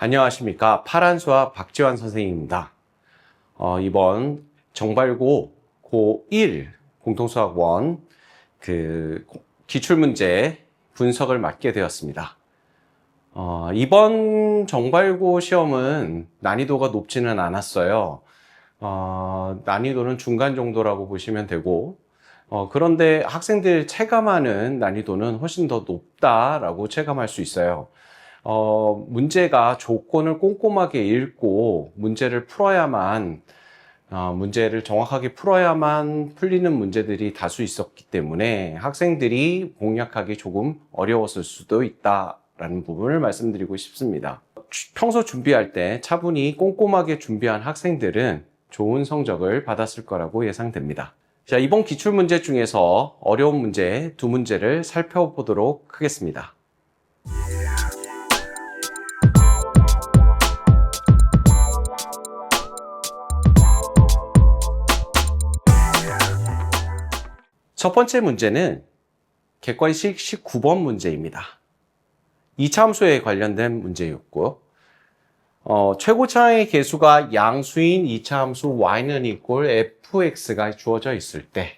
안녕하십니까. 파란수학 박지환 선생님입니다. 이번 정발고 고1 공통수학원 기출문제 분석을 맡게 되었습니다. 이번 정발고 시험은 난이도가 높지는 않았어요. 난이도는 중간 정도라고 보시면 되고, 그런데 학생들 체감하는 난이도는 훨씬 더 높다라고 체감할 수 있어요. 문제가 조건을 꼼꼼하게 읽고 문제를 정확하게 풀어야만 풀리는 문제들이 다수 있었기 때문에 학생들이 공략하기 조금 어려웠을 수도 있다라는 부분을 말씀드리고 싶습니다. 평소 준비할 때 차분히 꼼꼼하게 준비한 학생들은 좋은 성적을 받았을 거라고 예상됩니다. 자, 이번 기출문제 중에서 어려운 문제 두 문제를 살펴보도록 하겠습니다. 첫 번째 문제는 객관식 19번 문제입니다. 이차함수에 관련된 문제였고요. 최고차의 개수가 양수인 이차함수 y는 fx가 주어져 있을 때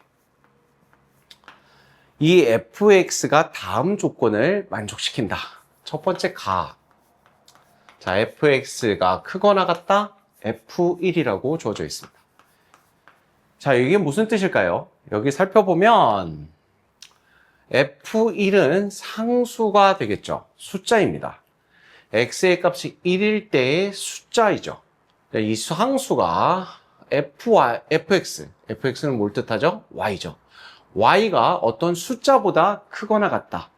이 fx가 다음 조건을 만족시킨다. 첫 번째 가. 자, fx가 크거나 같다. f1이라고 주어져 있습니다. 자, 이게 무슨 뜻일까요? 여기 살펴보면 F1은 상수가 되겠죠. 숫자입니다. x의 값이 1일 때의 숫자이죠. 이 상수가 fx는 뭘 뜻하죠? y죠. y가 어떤 숫자보다 크거나 같다.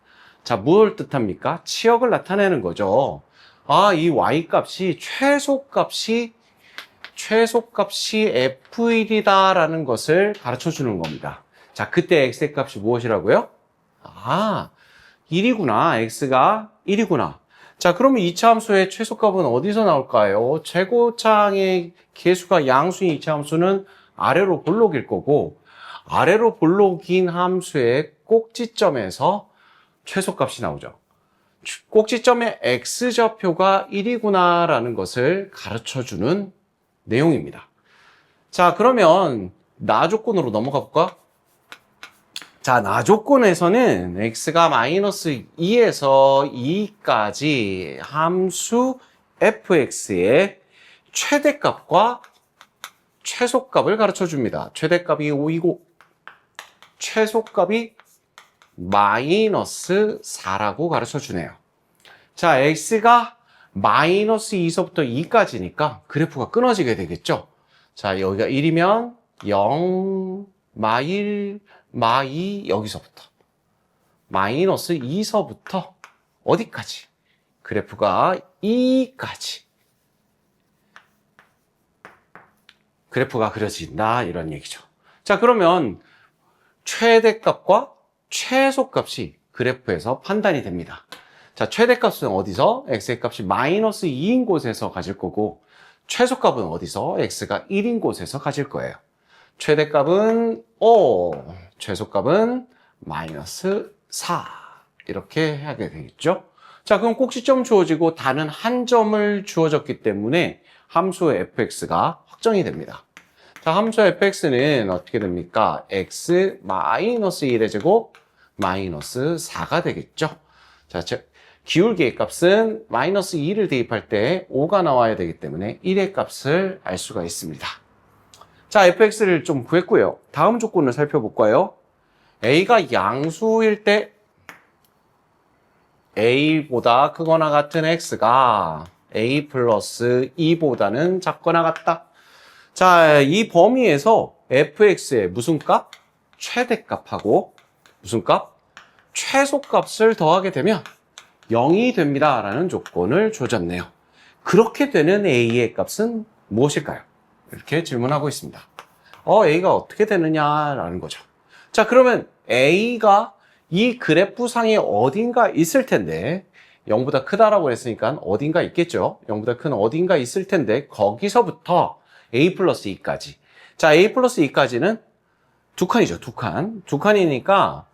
자, 무엇을 뜻합니까? 치역을 나타내는 거죠. 이 y 값이 최소값이 F1이다라는 것을 가르쳐 주는 겁니다. 자, 그때 x의 값이 무엇이라고요? 1이구나. x가 1이구나. 자, 그러면 이차함수의 최소값은 어디서 나올까요? 최고차의 개수가 양수인 이차함수는 아래로 볼록일 거고, 아래로 볼록인 함수의 꼭지점에서 최소값이 나오죠. 꼭지점의 x좌표가 1이구나라는 것을 가르쳐 주는 내용입니다. 자, 그러면 나 조건으로 넘어가 볼까? 자, 나 조건에서는 x가 마이너스 2에서 2까지 함수 fx의 최대값과 최소값을 가르쳐 줍니다. 최대값이 5이고 최소값이 마이너스 4라고 가르쳐 주네요. 자, x가 마이너스 2서부터 2까지니까 그래프가 끊어지게 되겠죠. 자, 여기가 1이면 0, 마1, 마2 여기서부터 마이너스 2서부터 어디까지? 그래프가 2까지 그래프가 그려진다 이런 얘기죠. 자, 그러면 최대값과 최소값이 그래프에서 판단이 됩니다. 자, 최대값은 어디서? x의 값이 마이너스 2인 곳에서 가질 거고, 최소값은 어디서? x가 1인 곳에서 가질 거예요. 최대값은 5, 최소값은 마이너스 4. 이렇게 하게 되겠죠? 자, 그럼 꼭지점 주어지고 단은 한 점을 주어졌기 때문에 함수 fx가 확정이 됩니다. 자, 함수 fx는 어떻게 됩니까? x 마이너스 1의 제곱 마이너스 4가 되겠죠? 자, 기울기의 값은 마이너스 2를 대입할 때 5가 나와야 되기 때문에 1의 값을 알 수가 있습니다. 자, fx를 좀 구했고요. 다음 조건을 살펴볼까요? a가 양수일 때 a보다 크거나 같은 x가 a 플러스 2보다는 작거나 같다. 자, 이 범위에서 fx의 무슨 값? 최대값하고 무슨 값? 최소값을 더하게 되면 0이 됩니다 라는 조건을 줘줬네요. 그렇게 되는 a의 값은 무엇일까요? 이렇게 질문하고 있습니다. a가 어떻게 되느냐라는 거죠. 자, 그러면 a가 이 그래프상에 어딘가 있을 텐데 0보다 크다라고 했으니까 어딘가 있겠죠. 0보다 큰 어딘가 있을 텐데 거기서부터 a 플러스 2까지. 자, a 플러스 2까지는 두 칸이죠. 두 칸. 두 칸이니까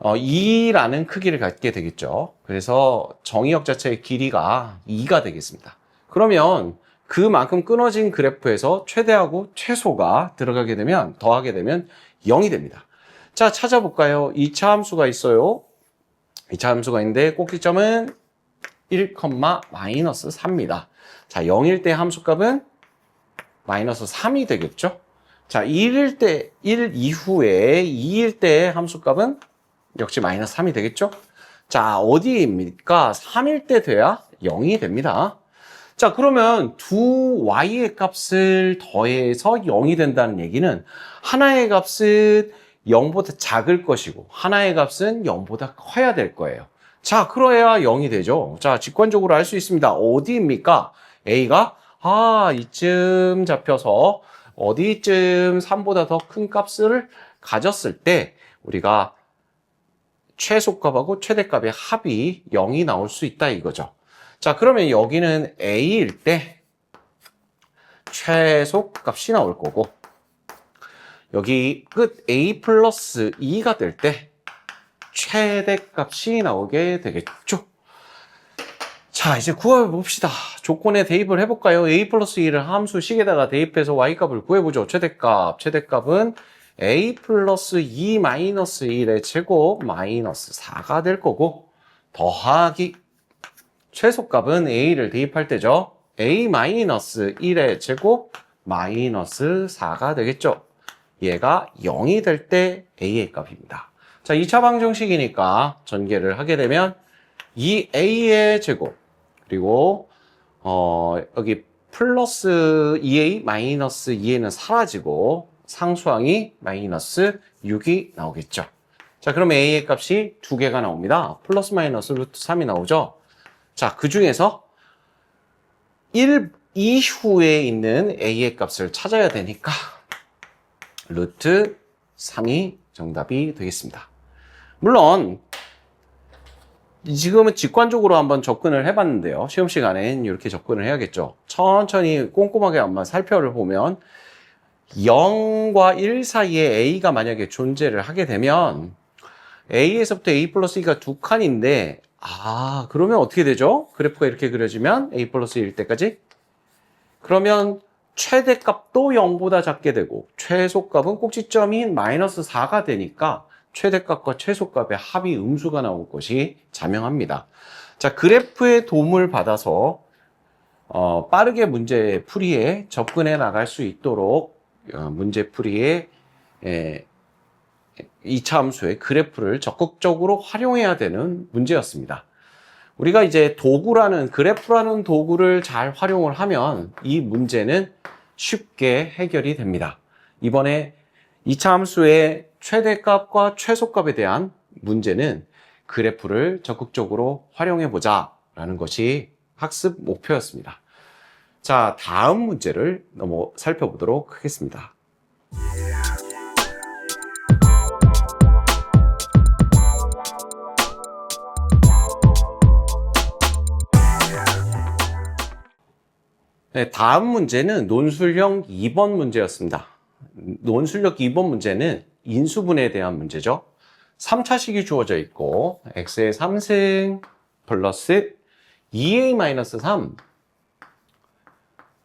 2라는 크기를 갖게 되겠죠. 그래서 정의역 자체의 길이가 2가 되겠습니다. 그러면 그만큼 끊어진 그래프에서 최대하고 최소가 들어가게 되면, 더하게 되면 0이 됩니다. 자, 찾아볼까요? 2차 함수가 있어요. 2차 함수가 있는데 꼭지점은 1, 마이너스 3입니다. 자, 0일 때 함수값은 마이너스 3이 되겠죠? 자, 1일 때, 1 이후에 2일 때 함수값은 역시 마이너스 3이 되겠죠? 자, 어디입니까? 3일 때 돼야 0이 됩니다. 자, 그러면 두 y의 값을 더해서 0이 된다는 얘기는 하나의 값은 0보다 작을 것이고 하나의 값은 0보다 커야 될 거예요. 자, 그래야 0이 되죠. 자, 직관적으로 알 수 있습니다. 어디입니까? A가 이쯤 잡혀서 어디쯤 3보다 더 큰 값을 가졌을 때 우리가 최소값하고 최대값의 합이 0이 나올 수 있다 이거죠. 자, 그러면 여기는 A일 때 최소값이 나올 거고 여기 끝 A 플러스 2가 될 때 최대값이 나오게 되겠죠. 자, 이제 구해봅시다. 조건에 대입을 해볼까요? A 플러스 2를 함수식에다가 대입해서 y값을 구해보죠. 최대값은 A 플러스 2 마이너스 1의 제곱 마이너스 4가 될 거고 더하기 최소값은 A를 대입할 때죠. A 마이너스 1의 제곱 마이너스 4가 되겠죠. 얘가 0이 될 때 A의 값입니다. 자, 2차 방정식이니까 전개를 하게 되면 2A의 제곱 그리고 여기 플러스 2A 마이너스 2A는 사라지고 상수항이 마이너스 6이 나오겠죠. 자, 그럼 A의 값이 두 개가 나옵니다. 플러스 마이너스 루트 3이 나오죠. 자, 그 중에서 1 이후에 있는 A의 값을 찾아야 되니까 루트 3이 정답이 되겠습니다. 물론 지금은 직관적으로 한번 접근을 해봤는데요. 시험 시간엔 이렇게 접근을 해야겠죠. 천천히 꼼꼼하게 한번 살펴보면 0과 1 사이에 A가 만약에 존재를 하게 되면 A에서부터 A 플러스 2가 두 칸인데 그러면 어떻게 되죠? 그래프가 이렇게 그려지면 A 플러스 1일 때까지 그러면 최대값도 0보다 작게 되고 최소값은 꼭지점인 마이너스 4가 되니까 최대값과 최소값의 합이 음수가 나올 것이 자명합니다. 자, 그래프의 도움을 받아서 빠르게 문제 풀이에 접근해 나갈 수 있도록 문제 풀이에 2차 함수의 그래프를 적극적으로 활용해야 되는 문제였습니다. 우리가 이제 그래프라는 도구를 잘 활용을 하면 이 문제는 쉽게 해결이 됩니다. 이번에 2차 함수의 최대값과 최소값에 대한 문제는 그래프를 적극적으로 활용해보자 라는 것이 학습 목표였습니다. 자, 다음 문제를 살펴보도록 하겠습니다. 네, 다음 문제는 논술형 2번 문제였습니다. 논술형 2번 문제는 인수분해에 대한 문제죠. 3차식이 주어져 있고 x의 3승 플러스 2a-3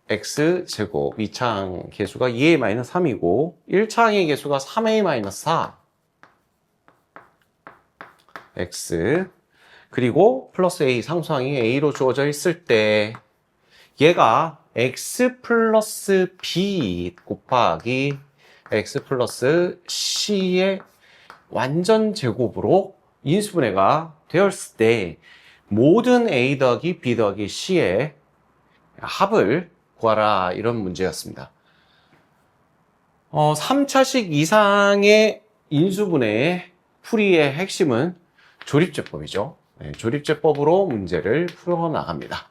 x제곱 2차항 개수가 2a-3이고 1차항의 개수가 3a-4 x 그리고 플러스 a 상수항이 a로 주어져 있을 때 얘가 x 플러스 b 곱하기 x 플러스 c의 완전 제곱으로 인수분해가 되었을 때 모든 a 더하기 b 더하기 c의 합을 구하라 이런 문제였습니다. 3차식 이상의 인수분해의 풀이의 핵심은 조립제법이죠. 네, 조립제법으로 문제를 풀어나갑니다.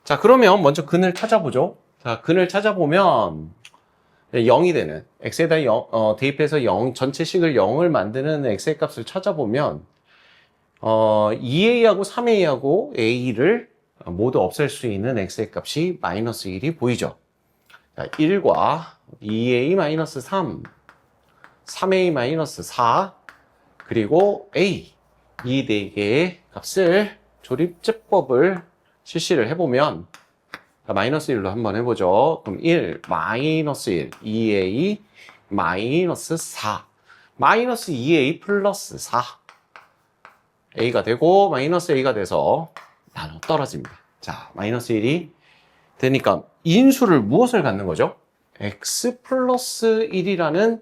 자, 그러면 먼저 근을 찾아보죠. 자, 근을 찾아보면 0이 되는 x에다 대입해서 0 전체식을 0을 만드는 x의 값을 찾아보면 2a하고 3a하고 a를 모두 없앨 수 있는 x의 값이 마이너스 1이 보이죠. 자, 1과 2a-3 3a-4 그리고 A 이 네 개의 값을 조립제법을 실시를 해보면 마이너스 1로 한번 해보죠. 그럼 1, 마이너스 1, 2A, 마이너스 4, 마이너스 2A 플러스 4 A가 되고 마이너스 A가 돼서 나눠 떨어집니다. 자, 마이너스 1이 되니까 인수를 무엇을 갖는 거죠? x 플러스 1이라는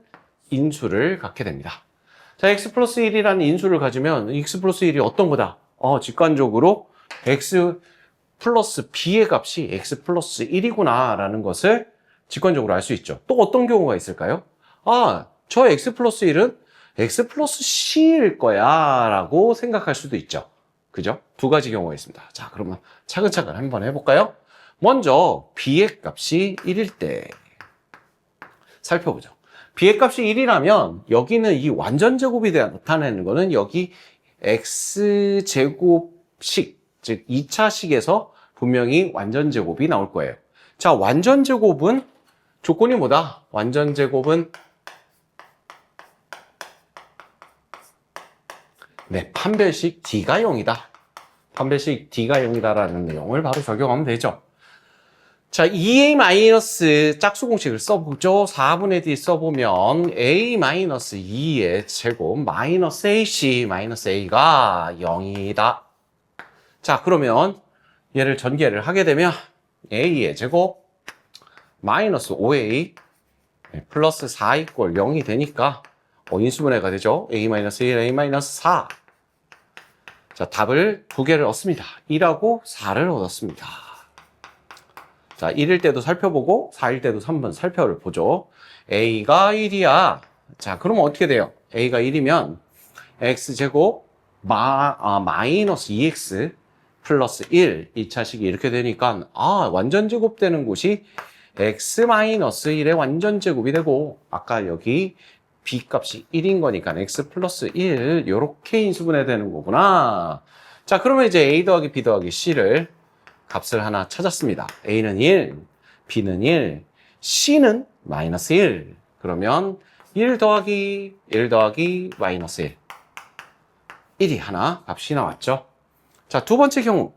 인수를 갖게 됩니다. 자, x 플러스 1이라는 인수를 가지면 x 플러스 1이 어떤 거다? 직관적으로 x 플러스 b의 값이 x 플러스 1이구나 라는 것을 직관적으로 알 수 있죠. 또 어떤 경우가 있을까요? 저 x 플러스 1은 x 플러스 c일 거야 라고 생각할 수도 있죠. 그죠? 두 가지 경우가 있습니다. 자, 그러면 차근차근 한번 해볼까요? 먼저 b의 값이 1일 때 살펴보죠. b의 값이 1이라면 여기는 이 완전제곱이 나타내는 거는 여기 x제곱식, 즉 2차식에서 분명히 완전제곱이 나올 거예요. 자, 완전제곱은 조건이 뭐다? 완전제곱은 네, 판별식 d가 0이다. 판별식 d가 0이다라는 내용을 바로 적용하면 되죠. 자, 2a- 짝수공식을 써보죠. 4분의 d 써보면 a-2의 제곱 마이너스 ac 마이너스 a가 0이다. 자, 그러면 얘를 전개를 하게 되면 a의 제곱 마이너스 5a 플러스 4 이꼴 0이 되니까 인수분해가 되죠. a-1, a-4. 자, 답을 두 개를 얻습니다. 1하고 4를 얻었습니다. 자, 1일 때도 살펴보고 4일 때도 한번 살펴보죠. a가 1이야. 자, 그러면 어떻게 돼요? a가 1이면 x제곱 마이너스 2x 플러스 1 2차식이 이렇게 되니까 완전제곱 되는 곳이 x-1의 완전제곱이 되고 아까 여기 b값이 1인 거니까 x 플러스 1 이렇게 인수분해 되는 거구나. 자, 그러면 이제 a 더하기 b 더하기 c를 값을 하나 찾았습니다. a는 1, b는 1, c는 마이너스 1. 그러면 1 더하기 마이너스 1. 1이 하나 값이 나왔죠. 자, 두 번째 경우.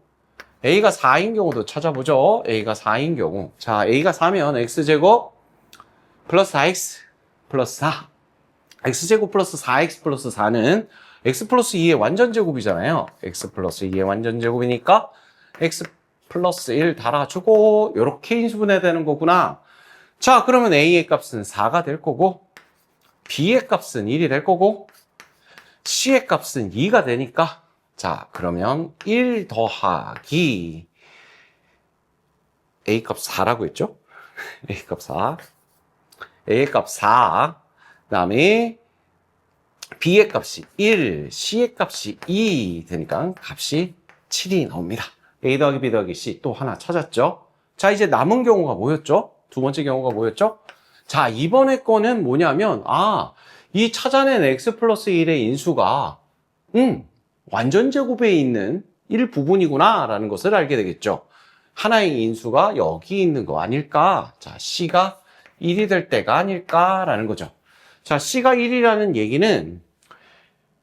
a가 4인 경우도 찾아보죠. a가 4인 경우. 자, a가 4면 x제곱 플러스 4x 플러스 4. x제곱 플러스 4x 플러스 4는 x 플러스 2의 완전제곱이잖아요. x 플러스 2의 완전제곱이니까 x 플러스 1 달아주고 이렇게 인수분해 되는 거구나. 자, 그러면 a의 값은 4가 될 거고 b의 값은 1이 될 거고 c의 값은 2가 되니까 자, 그러면 1 더하기 a 값 4라고 했죠? a 값 4 a의 값 4 그 다음에 b의 값이 1 c의 값이 2 되니까 값이 7이 나옵니다. a 더하기 b 더하기 c 또 하나 찾았죠? 자, 이제 남은 경우가 뭐였죠? 두 번째 경우가 뭐였죠? 자, 이번에 거는 뭐냐면 이 찾아낸 x 플러스 1의 인수가 완전제곱에 있는 1부분이구나 라는 것을 알게 되겠죠. 하나의 인수가 여기 있는 거 아닐까? 자, c가 1이 될 때가 아닐까라는 거죠. 자, c가 1이라는 얘기는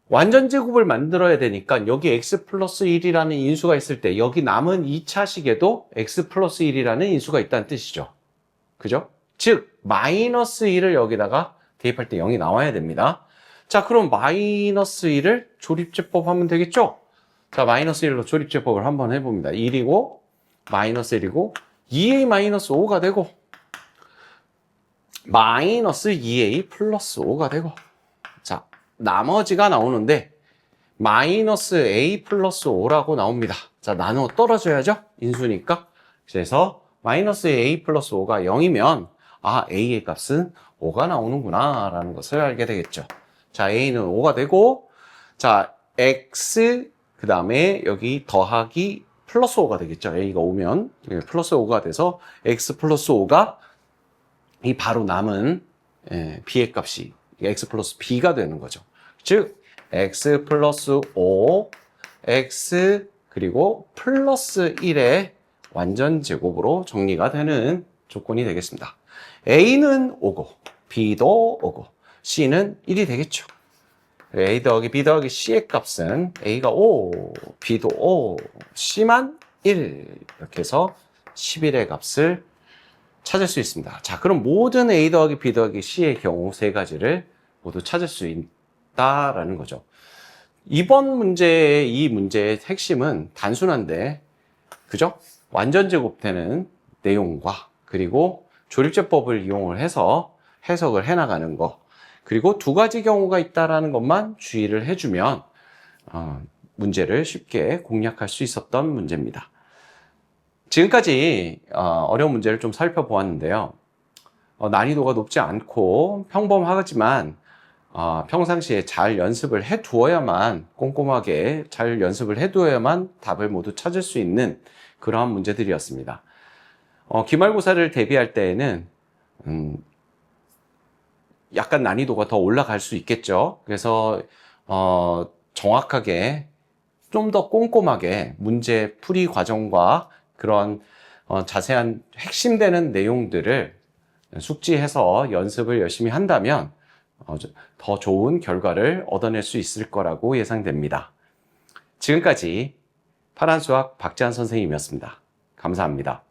완전제곱을 만들어야 되니까 여기 x 플러스 1이라는 인수가 있을 때 여기 남은 2차식에도 x 플러스 1이라는 인수가 있다는 뜻이죠. 그죠? 즉 마이너스 1을 여기다가 대입할 때 0이 나와야 됩니다. 자, 그럼 마이너스 1을 조립제법 하면 되겠죠? 자, 마이너스 1로 조립제법을 한번 해봅니다. 1이고 마이너스 1이고 2a 마이너스 5가 되고 마이너스 2a 플러스 5가 되고 자, 나머지가 나오는데 마이너스 a 플러스 5라고 나옵니다. 자, 나누어 떨어져야죠? 인수니까. 그래서 마이너스 a 플러스 5가 0이면 a의 값은 5가 나오는구나 라는 것을 알게 되겠죠. 자, a는 5가 되고 자, x 그 다음에 여기 더하기 플러스 5가 되겠죠. a가 5면 플러스 5가 돼서 x 플러스 5가 이 바로 남은 b의 값이 x 플러스 b가 되는 거죠. 즉 x 플러스 5 x 그리고 플러스 1의 완전제곱으로 정리가 되는 조건이 되겠습니다. a는 5고 b도 5고 c는 1이 되겠죠. A 더하기 B 더하기 C의 값은 A가 5, B도 5, C만 1 이렇게 해서 11의 값을 찾을 수 있습니다. 자, 그럼 모든 A 더하기 B 더하기 C의 경우 세 가지를 모두 찾을 수 있다라는 거죠. 이번 문제의 이 문제의 핵심은 단순한데, 그죠? 완전제곱되는 내용과 그리고 조립제법을 이용을 해서 해석을 해나가는 거, 그리고 두 가지 경우가 있다라는 것만 주의를 해주면 문제를 쉽게 공략할 수 있었던 문제입니다. 지금까지 어려운 문제를 좀 살펴보았는데요. 난이도가 높지 않고 평범하지만 평상시에 잘 연습을 해 두어야만, 꼼꼼하게 잘 연습을 해 두어야만 답을 모두 찾을 수 있는 그러한 문제들이었습니다. 기말고사를 대비할 때에는 약간 난이도가 더 올라갈 수 있겠죠. 그래서 정확하게 좀 더 꼼꼼하게 문제 풀이 과정과 그런 자세한 핵심되는 내용들을 숙지해서 연습을 열심히 한다면 더 좋은 결과를 얻어낼 수 있을 거라고 예상됩니다. 지금까지 파란수학 박지한 선생님이었습니다. 감사합니다.